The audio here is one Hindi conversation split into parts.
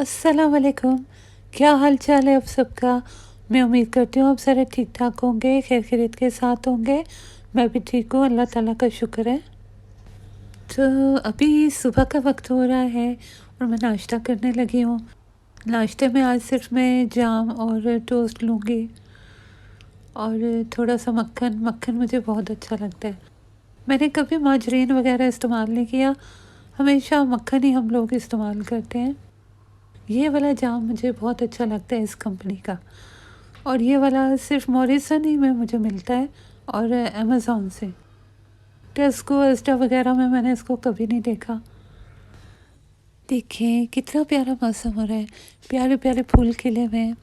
अस्सलाम वालेकुम। क्या हाल चाल है आप सबका। मैं उम्मीद करती हूँ आप सारे ठीक ठाक होंगे, खैर खैरियत के साथ होंगे। मैं भी ठीक हूँ, अल्लाह ताला का शुक्र है। तो अभी सुबह का वक्त हो रहा है और मैं नाश्ता करने लगी हूँ। नाश्ते में आज सिर्फ मैं जाम और टोस्ट लूँगी और थोड़ा सा मक्खन। मक्खन मुझे बहुत अच्छा लगता है। मैंने कभी माजरीन वगैरह इस्तेमाल नहीं किया, हमेशा मक्खन ही हम लोग इस्तेमाल करते हैं। ये वाला जाम मुझे बहुत अच्छा लगता है इस कंपनी का, और ये वाला सिर्फ मॉरिसन ही में मुझे मिलता है और अमेज़ॉन से। टेस्को एस्टा वगैरह में मैंने इसको कभी नहीं देखा। देखिए कितना प्यारा मौसम हो रहा है, प्यारे प्यारे फूल खिले हुए हैं।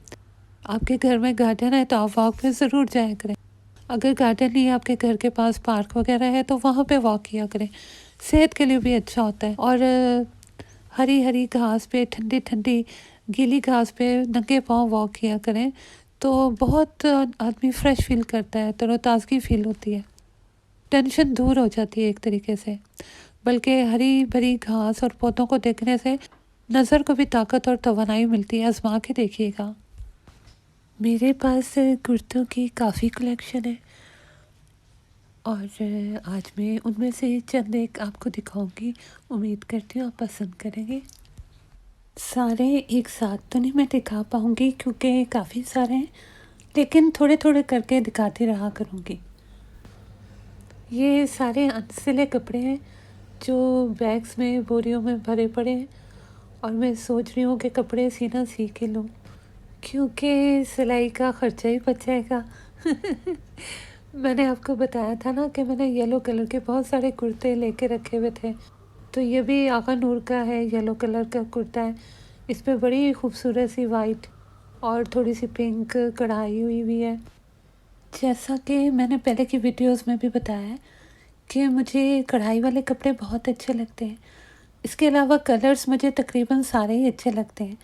आपके घर में गार्डन है तो आप वॉक पे ज़रूर जाया करें। अगर गार्डन नहीं है आपके घर के पास, पार्क वगैरह है, तो वहाँ पे वॉक किया करें। सेहत के लिए भी अच्छा होता है। और हरी हरी घास पे, ठंडी ठंडी गीली घास पे नंगे पाँव वॉक किया करें तो बहुत आदमी फ्रेश फील करता है, तरोताज़गी फील होती है, टेंशन दूर हो जाती है एक तरीके से। बल्कि हरी भरी घास और पौधों को देखने से नज़र को भी ताकत और तवानाई मिलती है। आजमा के देखिएगा। मेरे पास कुर्तों की काफ़ी कलेक्शन है और आज मैं उनमें से चंद एक आपको दिखाऊंगी। उम्मीद करती हूँ आप पसंद करेंगे। सारे एक साथ तो नहीं मैं दिखा पाऊँगी क्योंकि काफ़ी सारे हैं, लेकिन थोड़े थोड़े करके दिखाती रहा करूँगी। ये सारे अनसिले कपड़े हैं जो बैग्स में, बोरियों में भरे पड़े हैं, और मैं सोच रही हूँ कि कपड़े सीना सीख के लूँ क्योंकि सिलाई का ख़र्चा ही बच जाएगा। मैंने आपको बताया था ना कि मैंने येलो कलर के बहुत सारे कुर्ते लेके रखे हुए थे, तो ये भी आका नूर का है, येलो कलर का कुर्ता है। इस पे बड़ी खूबसूरत सी वाइट और थोड़ी सी पिंक कढ़ाई हुई हुई है। जैसा कि मैंने पहले की वीडियोस में भी बताया है कि मुझे कढ़ाई वाले कपड़े बहुत अच्छे लगते हैं। इसके अलावा कलर्स मुझे तकरीबन सारे ही अच्छे लगते हैं।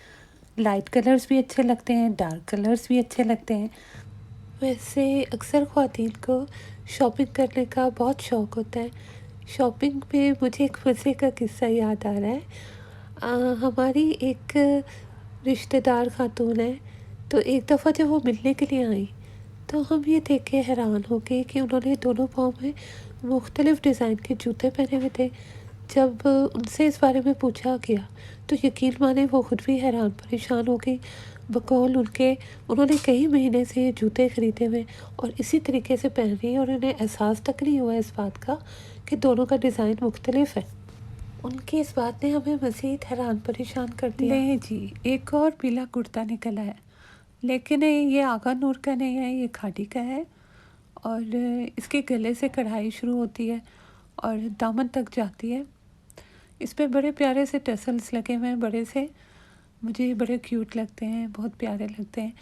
लाइट कलर्स भी अच्छे लगते हैं, डार्क कलर्स भी अच्छे लगते हैं। वैसे अक्सर ख़वातीन को शॉपिंग करने का बहुत शौक़ होता है। शॉपिंग पे मुझे एक मज़े का किस्सा याद आ रहा है। हमारी एक रिश्तेदार खातून है, तो एक दफ़ा जब वो मिलने के लिए आई तो हम ये देख के हैरान हो गए कि उन्होंने दोनों पाँव में मुख्तलिफ़ डिज़ाइन के जूते पहने हुए थे। जब उनसे इस बारे में पूछा गया तो यकीन माने वो खुद भी हैरान परेशान हो गई। बकौल उनके उन्होंने कई महीने से ये जूते ख़रीदे हुए और इसी तरीके से पहन रही हैं और उन्हें एहसास तक नहीं हुआ इस बात का कि दोनों का डिज़ाइन मुख्तलिफ़ है। उनकी इस बात ने हमें मज़ीद हैरान परेशान कर दिया। नहीं जी, एक और पीला कुर्ता निकला है, लेकिन ये आगा नूर का नहीं है, ये खादी का है और इसके गले से कढ़ाई शुरू होती है और दामन तक जाती है। इस पे बड़े प्यारे से टसल्स लगे हुए हैं, बड़े से, मुझे बड़े क्यूट लगते हैं, बहुत प्यारे लगते हैं।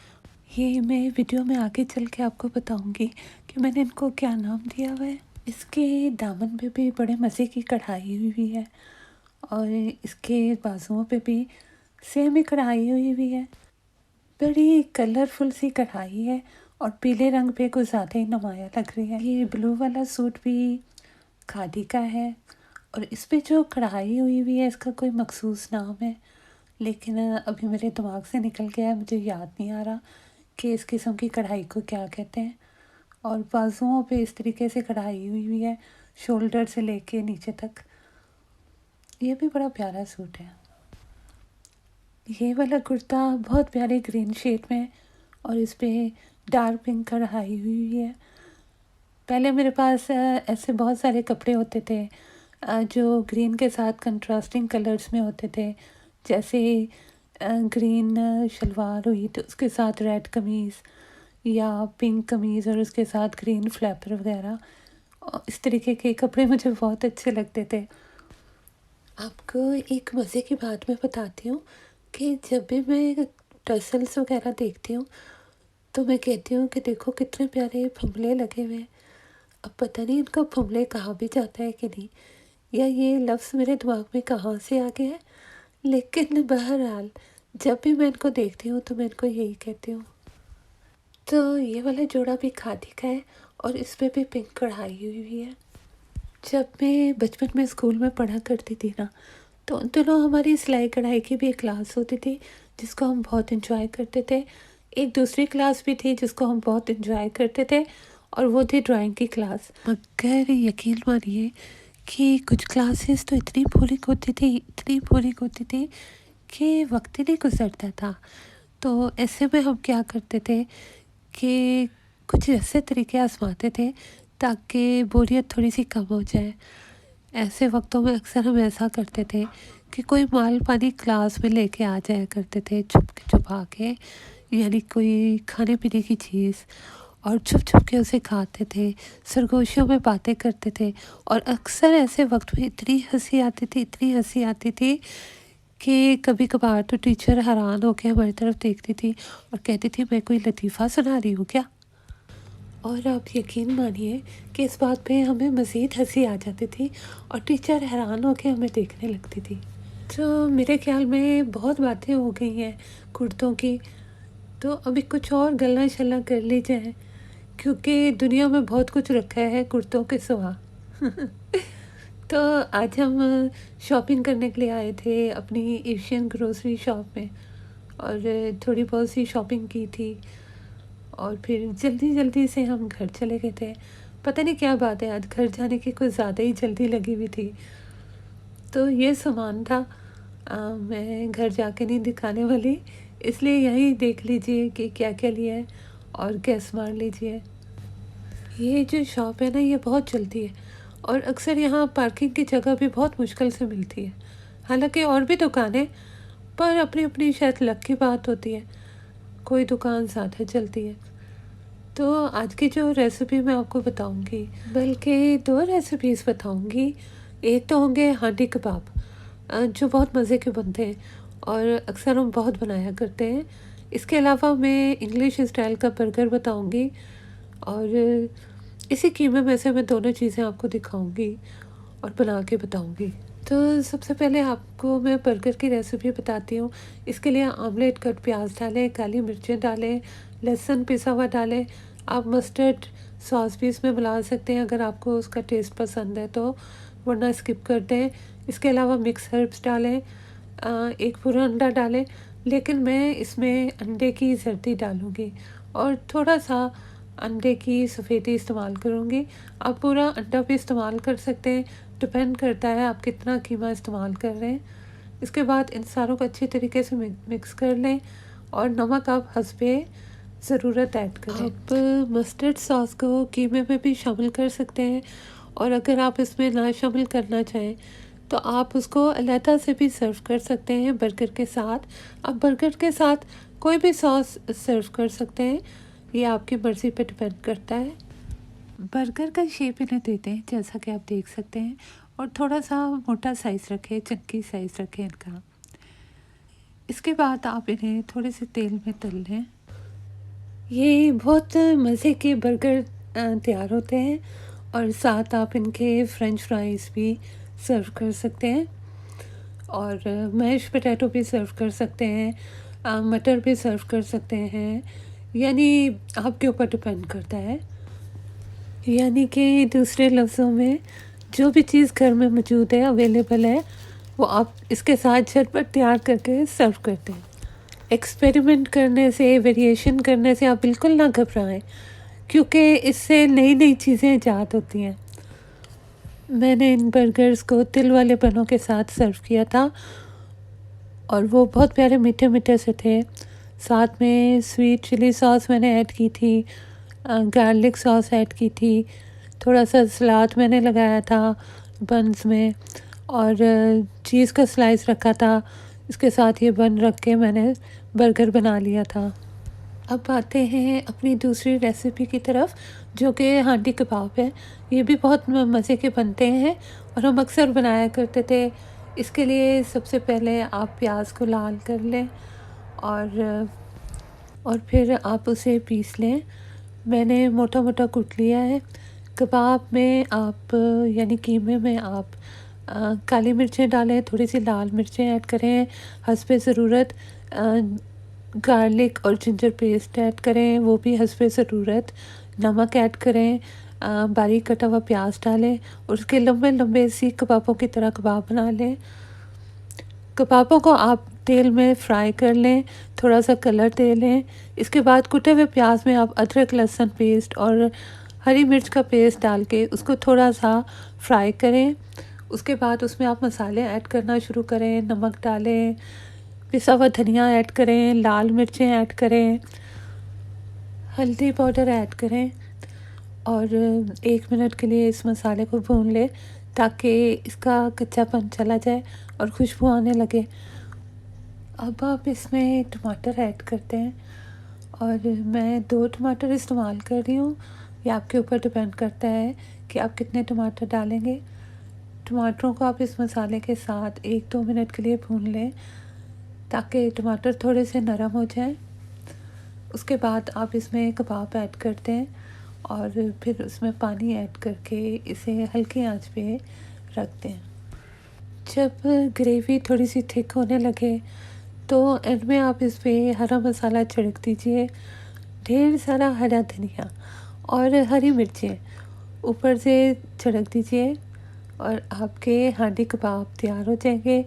ये मैं वीडियो में आगे चल के आपको बताऊंगी कि मैंने इनको क्या नाम दिया हुआ है। इसके दामन पे भी बड़े मज़े की कढ़ाई हुई है और इसके बाजुओं पे भी सेम ही कढ़ाई हुई हुई है। बड़ी कलरफुल सी कढ़ाई है और पीले रंग पे कुछ ज़्यादा ही नुमाया लग रही है। ये ब्लू वाला सूट भी खादी का है और इस पे जो कढ़ाई हुई हुई है इसका कोई मखसूस नाम है, लेकिन अभी मेरे दिमाग से निकल गया है, मुझे याद नहीं आ रहा कि इस किस्म की कढ़ाई को क्या कहते हैं। और बाजुओं पे इस तरीके से कढ़ाई हुई हुई है, शोल्डर से लेके नीचे तक। ये भी बड़ा प्यारा सूट है। ये वाला कुर्ता बहुत प्यारे ग्रीन शेड में और इस पे डार्क पिंक कढ़ाई हुई है। पहले मेरे पास ऐसे बहुत सारे कपड़े होते थे जो ग्रीन के साथ कंट्रास्टिंग कलर्स में होते थे, जैसे ग्रीन शलवार हुई तो उसके साथ रेड कमीज़ या पिंक कमीज़ और उसके साथ ग्रीन फ्लैपर वगैरह। इस तरीके के कपड़े मुझे बहुत अच्छे लगते थे। आपको एक मज़े की बात मैं बताती हूँ कि जब भी मैं टसल्स वगैरह देखती हूँ तो मैं कहती हूँ कि देखो कितने प्यारे फुमले लगे हुए हैं। अब पता नहीं इनका फुमले कहाँ भी जाता है कि नहीं, या ये लफ्ज़ मेरे दिमाग में कहाँ से आ गया है, लेकिन बहरहाल जब भी मैं इनको देखती हूँ तो मैं इनको यही कहती हूँ। तो ये वाला जोड़ा भी खादी का है और इस पे भी पिंक कढ़ाई हुई है। जब मैं बचपन में स्कूल में पढ़ा करती थी ना, तो उन दिनों हमारी सिलाई कढ़ाई की भी एक क्लास होती थी जिसको हम बहुत इंजॉय करते थे। एक दूसरी क्लास भी थी जिसको हम बहुत इंजॉय करते थे और वो थी ड्राइंग की क्लास। मगर यकीन मानिए कि कुछ क्लासेस तो इतनी बोरिंग होती थी, इतनी बोरिंग होती थी कि वक्त ही नहीं गुजरता था। तो ऐसे में हम क्या करते थे कि कुछ ऐसे तरीके आजमाते थे ताकि बोरियत थोड़ी सी कम हो जाए। ऐसे वक्तों में अक्सर हम ऐसा करते थे कि कोई माल पानी क्लास में लेके आ जाया करते थे छुपा के, यानी कोई खाने पीने की चीज़, और छुप छुप के उसे खाते थे, सरगोशियों में बातें करते थे। और अक्सर ऐसे वक्त में इतनी हंसी आती थी, इतनी हंसी आती थी कि कभी कभार तो टीचर हैरान होकर हमारी तरफ देखती थी और कहती थी मैं कोई लतीफ़ा सुना रही हूँ क्या। और आप यकीन मानिए कि इस बात पे हमें मज़ीद हंसी आ जाती थी और टीचर हैरान होकर हमें देखने लगती थी। तो मेरे ख्याल में बहुत बातें हो गई हैं कुर्तों की, तो अभी कुछ और गल्ला शल्ला कर ली जाए क्योंकि दुनिया में बहुत कुछ रखा है कुर्तों के सिवा। तो आज हम शॉपिंग करने के लिए आए थे अपनी एशियन ग्रोसरी शॉप में और थोड़ी बहुत सी शॉपिंग की थी और फिर जल्दी जल्दी से हम घर चले गए थे। पता नहीं क्या बात है, आज घर जाने की कुछ ज़्यादा ही जल्दी लगी हुई थी। तो ये सामान था, मैं घर जाके नहीं दिखाने वाली, इसलिए यहीं देख लीजिए कि क्या क्या लिया है और गैस मार लीजिए। ये जो शॉप है ना, ये बहुत चलती है और अक्सर यहाँ पार्किंग की जगह भी बहुत मुश्किल से मिलती है। हालांकि और भी दुकानें, पर अपनी अपनी शायद लक की बात होती है, कोई दुकान ज़्यादा चलती है। तो आज की जो रेसिपी मैं आपको बताऊंगी, बल्कि 2 रेसिपीज़ बताऊंगी। एक तो होंगे हांडी कबाब, जो बहुत मज़े के बनते हैं और अक्सर हम बहुत बनाया करते हैं। इसके अलावा मैं इंग्लिश स्टाइल का बर्गर बताऊंगी और इसी कीमे में से मैं दोनों चीज़ें आपको दिखाऊंगी और बना के बताऊंगी। तो सबसे पहले आपको मैं बर्गर की रेसिपी बताती हूँ। इसके लिए आमलेट कट प्याज डालें, काली मिर्चें डालें, लहसुन पिसा हुआ डालें। आप मस्टर्ड सॉस भी इसमें मिला सकते हैं अगर आपको उसका टेस्ट पसंद है तो, वरना स्किप कर दें। इसके अलावा मिक्स हर्ब्स डालें, एक पूरा अंडा डालें, लेकिन मैं इसमें अंडे की जर्दी डालूँगी और थोड़ा सा अंडे की सफ़ेदी इस्तेमाल करूँगी। आप पूरा अंडा भी इस्तेमाल कर सकते हैं, डिपेंड करता है आप कितना कीमा इस्तेमाल कर रहे हैं। इसके बाद इन सारों को अच्छी तरीके से मिक्स कर लें और नमक आप हस्बे ज़रूरत ऐड करें। आप मस्टर्ड सॉस को कीमे में भी शामिल कर सकते हैं और अगर आप इसमें ना शामिल करना चाहें तो आप उसको अलहदा से भी सर्व कर सकते हैं बर्गर के साथ। आप बर्गर के साथ कोई भी सॉस सर्व कर सकते हैं, ये आपकी मर्ज़ी पे डिपेंड करता है। बर्गर का शेप इन्हें देते हैं जैसा कि आप देख सकते हैं और थोड़ा सा मोटा साइज़ रखें, चंकी साइज़ रखें इनका। इसके बाद आप इन्हें थोड़े से तेल में तल लें। ये बहुत मज़े के बर्गर तैयार होते हैं और साथ आप इनके फ्रेंच फ्राइज़ भी सर्व कर सकते हैं और मैश पोटैटो भी सर्व कर सकते हैं, मटर भी सर्व कर सकते हैं, यानी आपके ऊपर डिपेंड करता है। यानी कि दूसरे लफ्ज़ों में जो भी चीज़ घर में मौजूद है, अवेलेबल है, वो आप इसके साथ झटपट तैयार करके सर्व करते हैं। एक्सपेरिमेंट करने से, वेरिएशन करने से आप बिल्कुल ना घबराएं क्योंकि इससे नई नई चीज़ें ईजाद होती हैं। मैंने इन बर्गर्स को तिल वाले बनों के साथ सर्व किया था और वो बहुत प्यारे मीठे मीठे से थे। साथ में स्वीट चिली सॉस मैंने ऐड की थी, गार्लिक सॉस ऐड की थी, थोड़ा सा सलाद मैंने लगाया था बन्स में और चीज़ का स्लाइस रखा था। इसके साथ ये बन रख के मैंने बर्गर बना लिया था। अब आते हैं अपनी दूसरी रेसिपी की तरफ जो कि हांडी कबाब है। ये भी बहुत मज़े के बनते हैं और हम अक्सर बनाया करते थे। इसके लिए सबसे पहले आप प्याज को लाल कर लें और फिर आप उसे पीस लें। मैंने मोटा मोटा कूट लिया है। कबाब में आप यानी कीमे में आप काली मिर्चें डालें, थोड़ी सी लाल मिर्चें ऐड करें, हस्बे ज़रूरत गार्लिक और जिंजर पेस्ट ऐड करें, वो भी हस्बे ज़रूरत, नमक ऐड करें, बारीक कटा हुआ प्याज डालें और उसके लंबे लंबे सीख कबाबों की तरह कबाब बना लें। कबाबों को आप तेल में फ्राई कर लें, थोड़ा सा कलर दे लें। इसके बाद कुटे हुए प्याज में आप अदरक लहसुन पेस्ट और हरी मिर्च का पेस्ट डाल के उसको थोड़ा सा फ्राई करें। उसके बाद उसमें आप मसाले ऐड करना शुरू करें, नमक डालें, पिसा हुआ धनिया ऐड करें, लाल मिर्चें ऐड करें, हल्दी पाउडर ऐड करें और 1 मिनट के लिए इस मसाले को भून लें ताकि इसका कच्चापन चला जाए और खुशबू आने लगे। अब आप इसमें टमाटर ऐड करते हैं और मैं 2 टमाटर इस्तेमाल कर रही हूँ। ये आपके ऊपर डिपेंड करता है कि आप कितने टमाटर डालेंगे। टमाटरों को आप इस मसाले के साथ 1-2 मिनट के लिए भून लें ताकि टमाटर थोड़े से नरम हो जाएं। उसके बाद आप इसमें कबाब ऐड करते हैं और फिर उसमें पानी ऐड करके इसे हल्की आंच पे रखते हैं। जब ग्रेवी थोड़ी सी थिक होने लगे तो एंड में आप इस पे हरा मसाला छिड़क दीजिए, ढेर सारा हरा धनिया और हरी मिर्चें ऊपर से छिड़क दीजिए और आपके हांडी कबाब तैयार हो जाएंगे।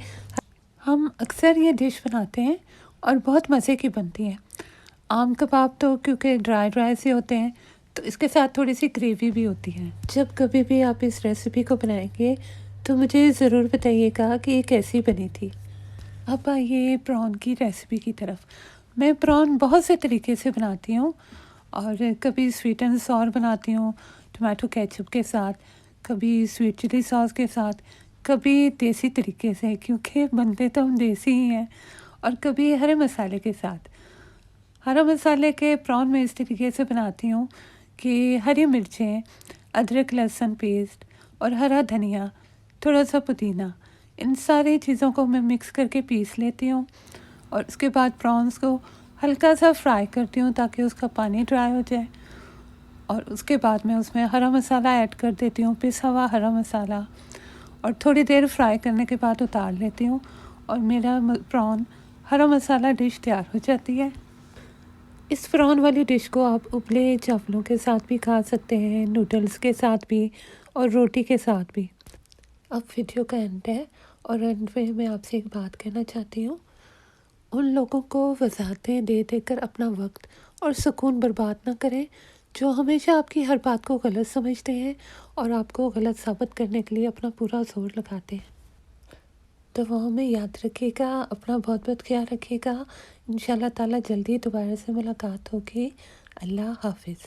हम अक्सर ये डिश बनाते हैं और बहुत मज़े की बनती है। आम कबाब तो क्योंकि ड्राई से होते हैं तो इसके साथ थोड़ी सी ग्रेवी भी होती है। जब कभी भी आप इस रेसिपी को बनाएंगे तो मुझे ज़रूर बताइएगा कि ये कैसी बनी थी। अब आइए प्रॉन की रेसिपी की तरफ। मैं प्रॉन बहुत से तरीके से बनाती हूँ और कभी स्वीट एंड सॉर बनाती हूँ टमाटो केचप के साथ, कभी स्वीट चिली सॉस के साथ, कभी देसी तरीके से क्योंकि बनते तो हम देसी ही हैं, और कभी हरे मसाले के साथ। हरा मसाले के प्रॉन में इस तरीके से बनाती हूँ कि हरी मिर्चें, अदरक लहसुन पेस्ट और हरा धनिया, थोड़ा सा पुदीना, इन सारी चीज़ों को मैं मिक्स करके पीस लेती हूँ और उसके बाद प्रॉन्स को हल्का सा फ्राई करती हूँ ताकि उसका पानी ड्राई हो जाए और उसके बाद मैं उसमें हरा मसाला ऐड कर देती हूँ, पिसा हुआ हरा मसाला, और थोड़ी देर फ्राई करने के बाद उतार लेती हूँ और मेरा प्रॉन हरा मसाला डिश तैयार हो जाती है। इस प्रॉन वाली डिश को आप उबले चावलों के साथ भी खा सकते हैं, नूडल्स के साथ भी और रोटी के साथ भी। अब वीडियो का एंड है और एंड में मैं आपसे एक बात कहना चाहती हूँ। उन लोगों को वजाहतें दे देकर अपना वक्त और सुकून बर्बाद ना करें जो हमेशा आपकी हर बात को गलत समझते हैं और आपको गलत साबित करने के लिए अपना पूरा जोर लगाते हैं। दुआओं में याद रखिएगा, अपना बहुत बहुत ख्याल रखिएगा। इंशाल्लाह ताला जल्दी दोबारा से मुलाकात होगी। अल्लाह हाफिज़।